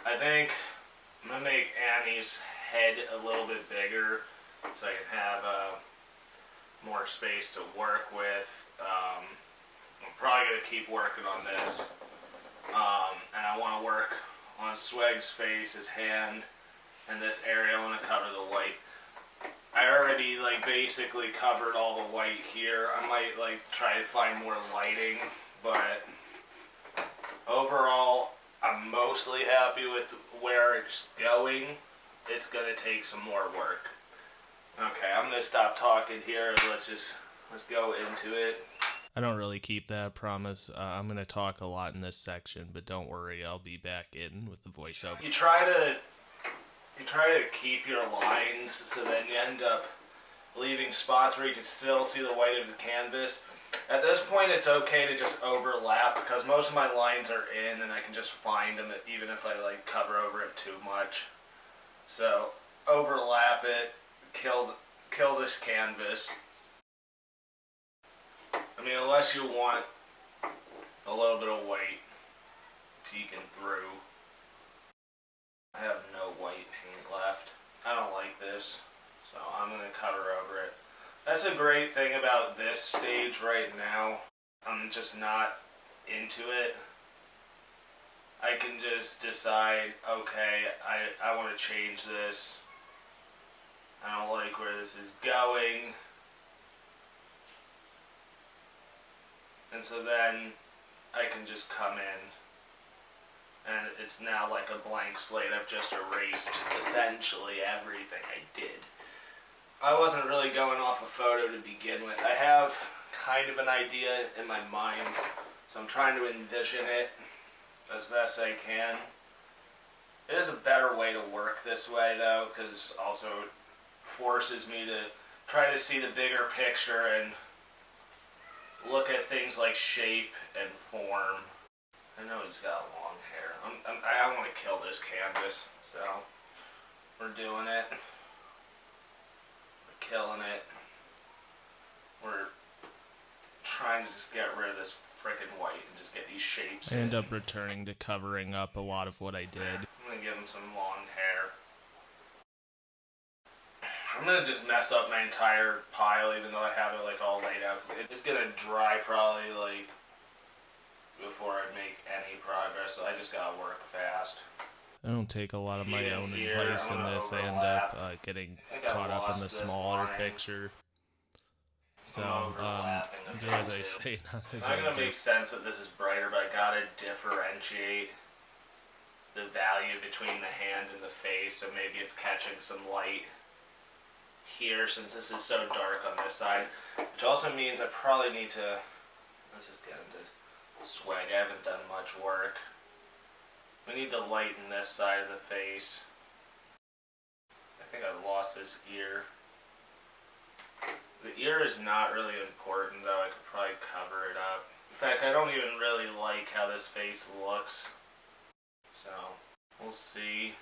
I think I'm going to make Annie's head a little bit bigger so I can have more space to work with. I'm probably going to keep working on this. And I want to work on Swag's face, his hand, and this area. I want to cover the white. I already basically covered all the white here. I might try to find more lighting, but overall I'm mostly happy with where it's going. It's gonna take some more work. Okay, I'm gonna stop talking here. Let's go into it. I don't really keep that promise. I'm gonna talk a lot in this section, but don't worry, I'll be back in with the voiceover. You try to keep your lines so then you end up leaving spots where you can still see the white of the canvas. At this point it's okay to just overlap because most of my lines are in and I can just find them even if I cover over it too much. So overlap it, kill this canvas. I mean, unless you want a little bit of white peeking through. I have no white paint left. I don't like this, so I'm going to cover over it. That's a great thing about this stage right now. I'm just not into it. I can just decide, okay, I want to change this. I don't like where this is going. And so then I can just come in. And it's now like a blank slate. I've just erased essentially everything I did. I wasn't really going off a photo to begin with. I have kind of an idea in my mind, so I'm trying to envision it as best I can. It is a better way to work this way though, because also it forces me to try to see the bigger picture and look at things like shape and form. I know he's got long hair. I want to kill this canvas, so we're doing it. We're killing it. We're trying to just get rid of this frickin' white and just get these shapes. I end up returning to covering up a lot of what I did. I'm gonna give him some long hair. I'm gonna just mess up my entire pile even though I have it all laid out, because it's gonna dry probably before I make any progress, so I just gotta work fast. I don't take a lot of my own advice in this. I end up getting caught up in the smaller picture. So, as I say, it's not gonna make sense that this is brighter, but I gotta differentiate the value between the hand and the face, so maybe it's catching some light here since this is so dark on this side, which also means I probably need to, let's just get into Swag. I haven't done much work. We need to lighten this side of the face. I think I lost this ear. The ear is not really important though. I could probably cover it up. In fact, I don't even really like how this face looks. So, we'll see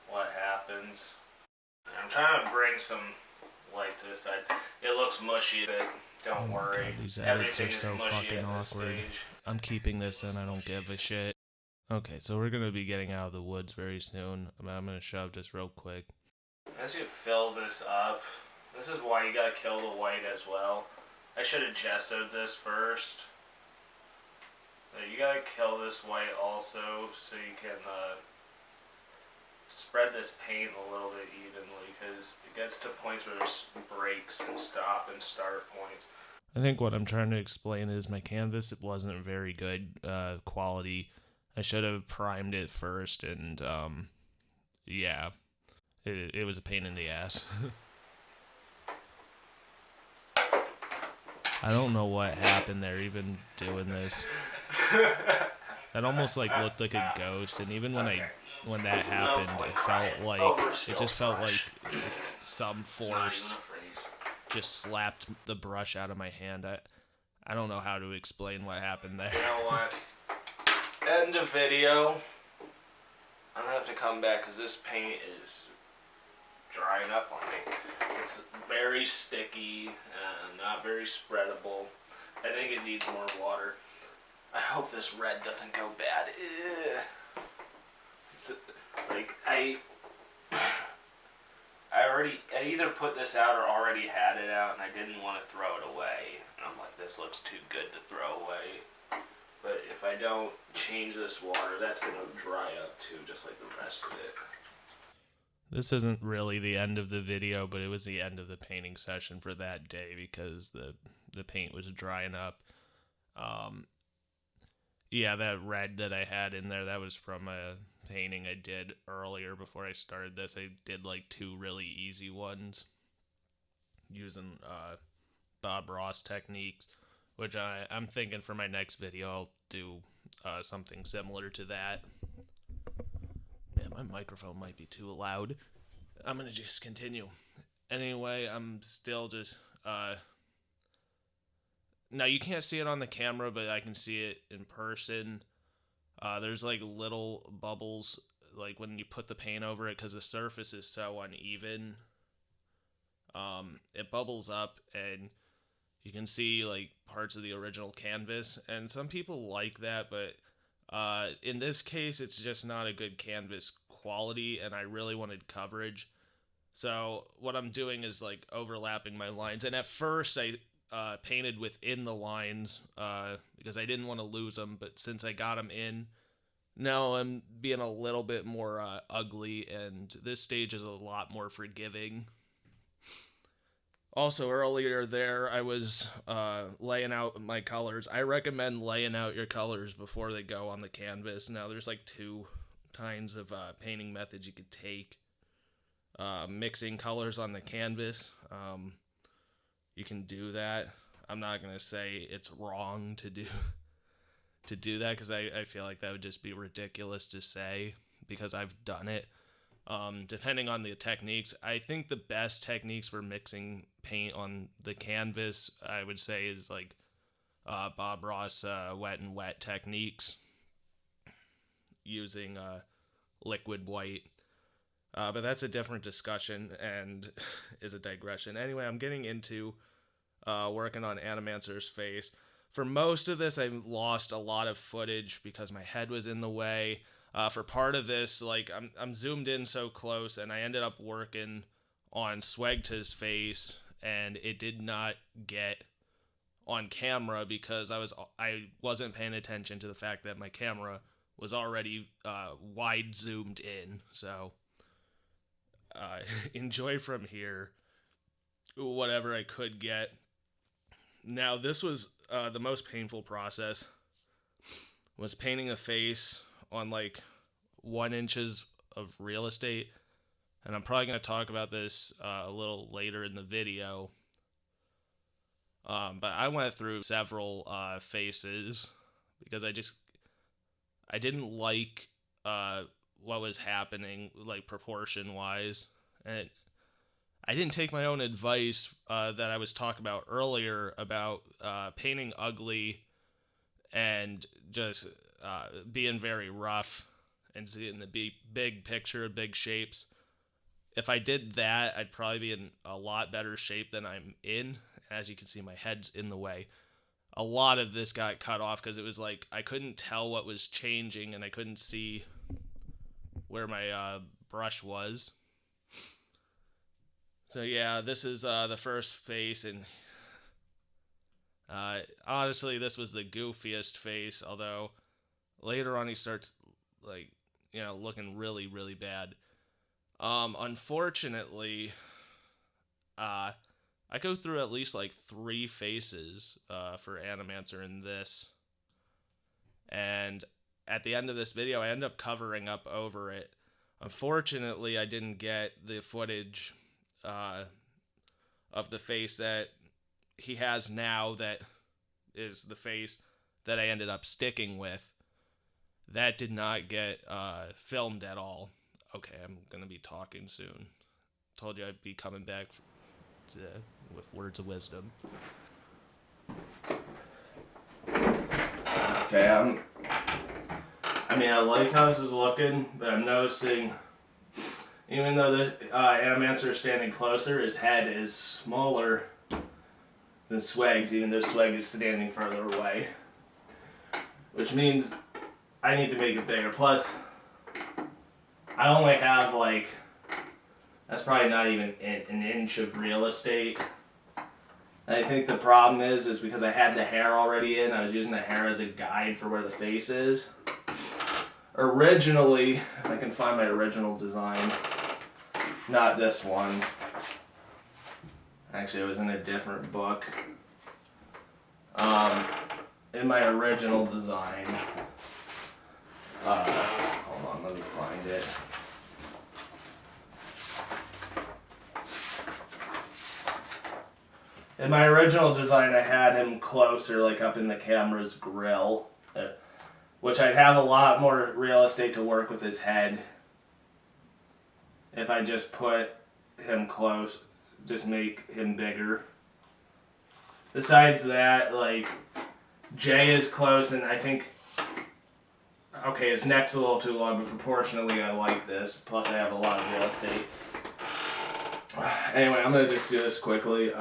what happens. I'm trying to bring some light to this side. It looks mushy, but don't worry. God, these edits are so fucking awkward. I'm keeping this in, I don't give a shit. Okay, so we're gonna be getting out of the woods very soon. I'm gonna shove this real quick. As you fill this up, this is why you gotta kill the white as well. I should have gessoed this first. You gotta kill this white also so you can spread this paint a little bit evenly, because it gets to points where there's breaks and stop and start points. I think what I'm trying to explain is my canvas, it wasn't very good quality. I should have primed it first, and yeah, it was a pain in the ass. I don't know what happened there, even doing this. That almost looked like a ghost, and even when that happened, it just felt like some force just slapped the brush out of my hand. I don't know how to explain what happened there. You know what? End of video. I'm gonna have to come back because this paint is drying up on me. It's very sticky and not very spreadable. I think it needs more water. I hope this red doesn't go bad. I either put this out or already had it out, and I didn't want to throw it away. And I'm like, this looks too good to throw away. But if I don't change this water, that's going to dry up too, just like the rest of it. This isn't really the end of the video, but it was the end of the painting session for that day because the paint was drying up. Yeah, that red that I had in there, that was from a painting I did earlier before I started this. I did like 2 really easy ones using Bob Ross techniques, which I'm thinking for my next video I'll do something similar to that. Man, my microphone might be too loud. I'm gonna just continue. Anyway, I'm still just now you can't see it on the camera, but I can see it in person. There's like little bubbles like when you put the paint over it because the surface is so uneven. It bubbles up and you can see like parts of the original canvas, and some people like that, but in this case it's just not a good canvas quality, and I really wanted coverage. So what I'm doing is like overlapping my lines, and at first I painted within the lines because I didn't want to lose them, but since I got them in, now I'm being a little bit more ugly, and this stage is a lot more forgiving. Also, earlier there, I was laying out my colors. I recommend laying out your colors before they go on the canvas. Now, there's like 2 kinds of painting methods you could take. Mixing colors on the canvas. You can do that. I'm not going to say it's wrong to do that because I feel like that would just be ridiculous to say because I've done it. Depending on the techniques, I think the best techniques for mixing paint on the canvas, I would say, is like Bob Ross wet and wet techniques using liquid white. But that's a different discussion and is a digression. Anyway, I'm getting into working on Animancer's face. For most of this, I lost a lot of footage because my head was in the way. For part of this, like I'm zoomed in so close, and I ended up working on Swegta's face, and it did not get on camera because I wasn't paying attention to the fact that my camera was already wide zoomed in. So enjoy from here whatever I could get. Now this was the most painful process, was painting a face on like 1 inches of real estate, and I'm probably going to talk about this a little later in the video, but I went through several faces because I didn't like what was happening, like proportion wise, and I didn't take my own advice that I was talking about earlier about painting ugly and just being very rough and seeing the big picture, big shapes. If I did that, I'd probably be in a lot better shape than I'm in. As you can see, my head's in the way. A lot of this got cut off because it was like I couldn't tell what was changing and I couldn't see where my brush was. So yeah, this is the first face, and honestly, this was the goofiest face, although later on he starts like, looking really, really bad. Unfortunately, I go through at least like 3 faces for Animancer in this, and at the end of this video, I end up covering up over it. Unfortunately, I didn't get the footage of the face that he has now, that is the face that I ended up sticking with. That did not get filmed at all. Okay, I'm going to be talking soon. Told you I'd be coming back with words of wisdom. Okay, I like how this is looking, but I'm noticing, even though the Animancer is standing closer, his head is smaller than Sweg's, even though Sweg is standing further away. Which means I need to make it bigger. Plus, I only have like, that's probably not even an inch of real estate. I think the problem is because I had the hair already in, I was using the hair as a guide for where the face is. Originally, if I can find my original design, not this one. Actually, it was in a different book. In my original design, hold on, let me find it. In my original design, I had him closer, like up in the camera's grill, which I'd have a lot more real estate to work with his head if I just put him close, just make him bigger. Besides that, like, Jay is close, and I think, okay, his neck's a little too long, but proportionally I like this. Plus I have a lot of real estate. Anyway, I'm going to just do this quickly.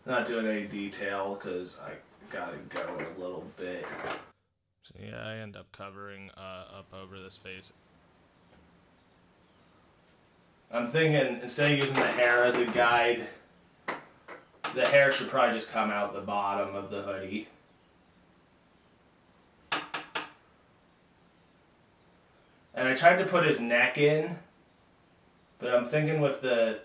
Not doing any detail, because I gotta go a little bit. So yeah, I end up covering up over this face. I'm thinking, instead of using the hair as a guide, the hair should probably just come out the bottom of the hoodie. And I tried to put his neck in, but I'm thinking with the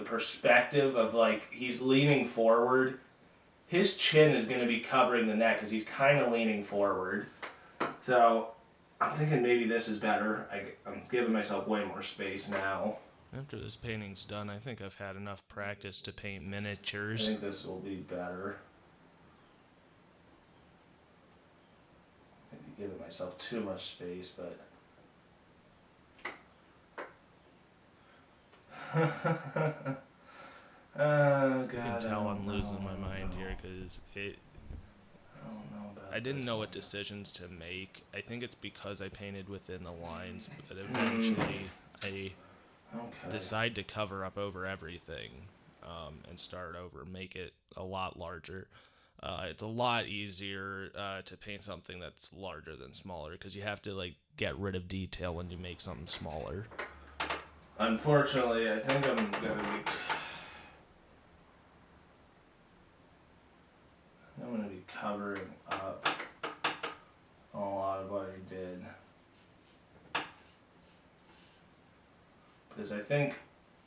perspective of, like, he's leaning forward, his chin is going to be covering the neck because he's kind of leaning forward. So I'm thinking maybe this is better. I'm giving myself way more space now. After this painting's done, I think I've had enough practice to paint miniatures. I think this will be better. Maybe giving myself too much space, but... Oh, God, you can tell I'm losing my mind here because I didn't know what decisions to make. I think it's because I painted within the lines, but eventually I decide to cover up over everything and start over, make it a lot larger. It's a lot easier to paint something that's larger than smaller because you have to, like, get rid of detail when you make something smaller. Unfortunately, I think I'm gonna be covering up a lot of what I did, because I think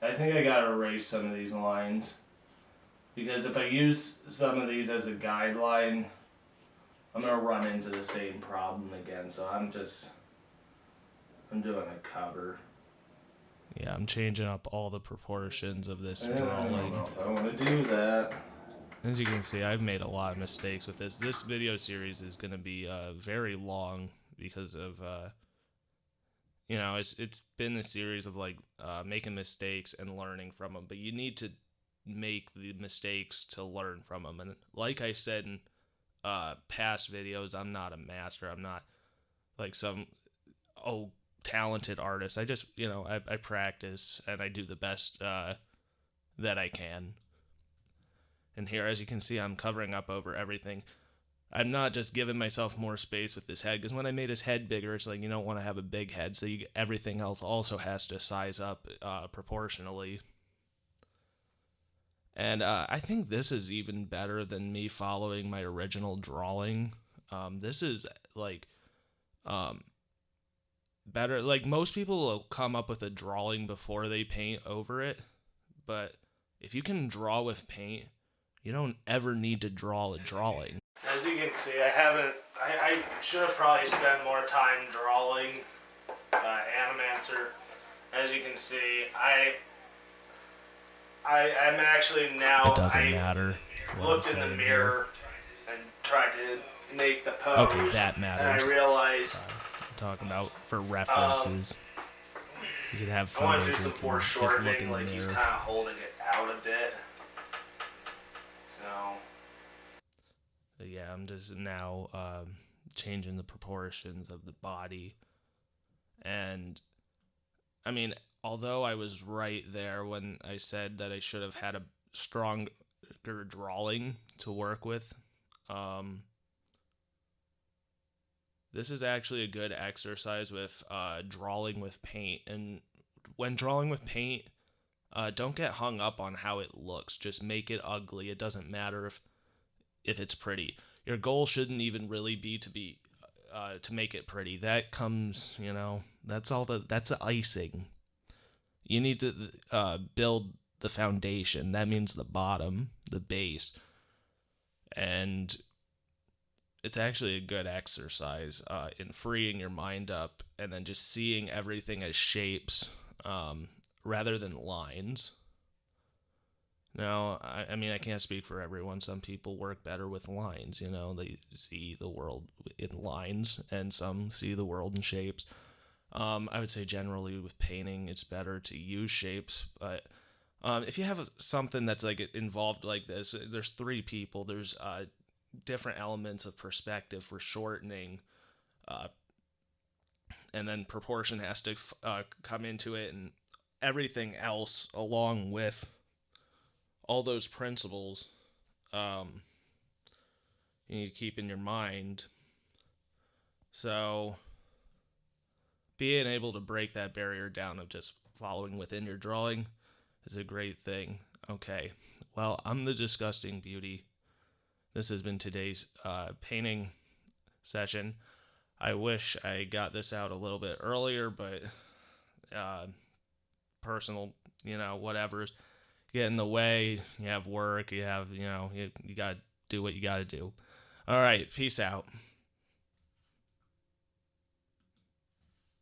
I gotta erase some of these lines, because if I use some of these as a guideline, I'm gonna run into the same problem again. So I'm doing a cover. Yeah, I'm changing up all the proportions of this drawing. I don't know if I want to do that. As you can see, I've made a lot of mistakes with this. This video series is going to be very long because of, it's been a series of, like, making mistakes and learning from them. But you need to make the mistakes to learn from them. And like I said in past videos, I'm not a master. I'm not, like, some, talented artist. I just, I practice and I do the best that I can. And here, as you can see, I'm covering up over everything. I'm not just giving myself more space with this head, because when I made his head bigger, it's like you don't want to have a big head, so everything else also has to size up proportionally. And I think this is even better than me following my original drawing. This is, like, better. Like, most people will come up with a drawing before they paint over it, but if you can draw with paint, you don't ever need to draw a drawing. As you can see, I should have probably spent more time drawing Animancer. As you can see, I'm actually now... It doesn't matter. Looked in the mirror and tried to make the pose. Okay, that matters. And I realized... I'm talking about for references. You could have I want photos to do some where you can look foreshortening, in the like he's mirror. kind of holding it out a bit. So... Yeah, I'm just now changing the proportions of the body. And, I mean, although I was right there when I said that I should have had a stronger drawing to work with, this is actually a good exercise with drawing with paint. And when drawing with paint, don't get hung up on how it looks. Just make it ugly. It doesn't matter if it's pretty. Your goal shouldn't even really be to make it pretty. That comes, that's the icing. You need to build the foundation. That means the bottom, the base. And it's actually a good exercise in freeing your mind up and then just seeing everything as shapes rather than lines. Now, I mean, I can't speak for everyone. Some people work better with lines, they see the world in lines, and some see the world in shapes. I would say generally with painting, it's better to use shapes, but if you have something that's like involved like this, there's three people, there's different elements of perspective for shortening, and then proportion has to come into it, and everything else along with all those principles you need to keep in your mind. So being able to break that barrier down of just following within your drawing is a great thing. Okay, well, I'm the Disgusting Beauty. This has been today's painting session. I wish I got this out a little bit earlier, but personal, whatever's get in the way. You have work, you have, you got to do what you got to do. All right, peace out.